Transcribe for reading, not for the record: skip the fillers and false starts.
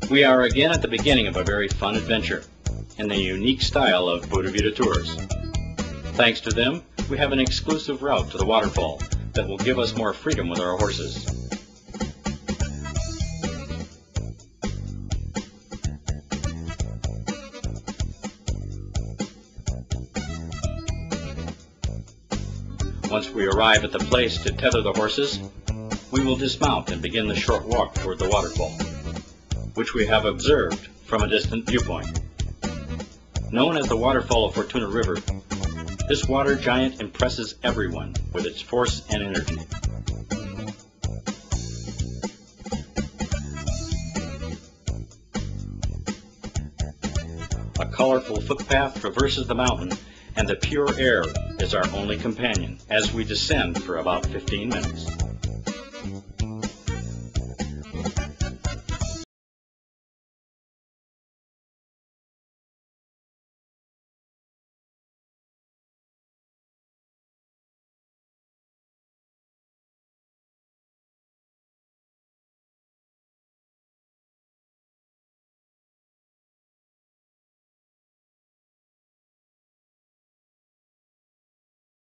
We are again at the beginning of a very fun adventure in the unique style of Buena Vista Tours. Thanks to them, we have an exclusive route to the waterfall that will give us more freedom with our horses. Once we arrive at the place to tether the horses, we will dismount and begin the short walk toward the waterfall, which we have observed from a distant viewpoint. Known as the waterfall of Fortuna River, this water giant impresses everyone with its force and energy. A colorful footpath traverses the mountain, and the pure air is our only companion as we descend for about 15 minutes.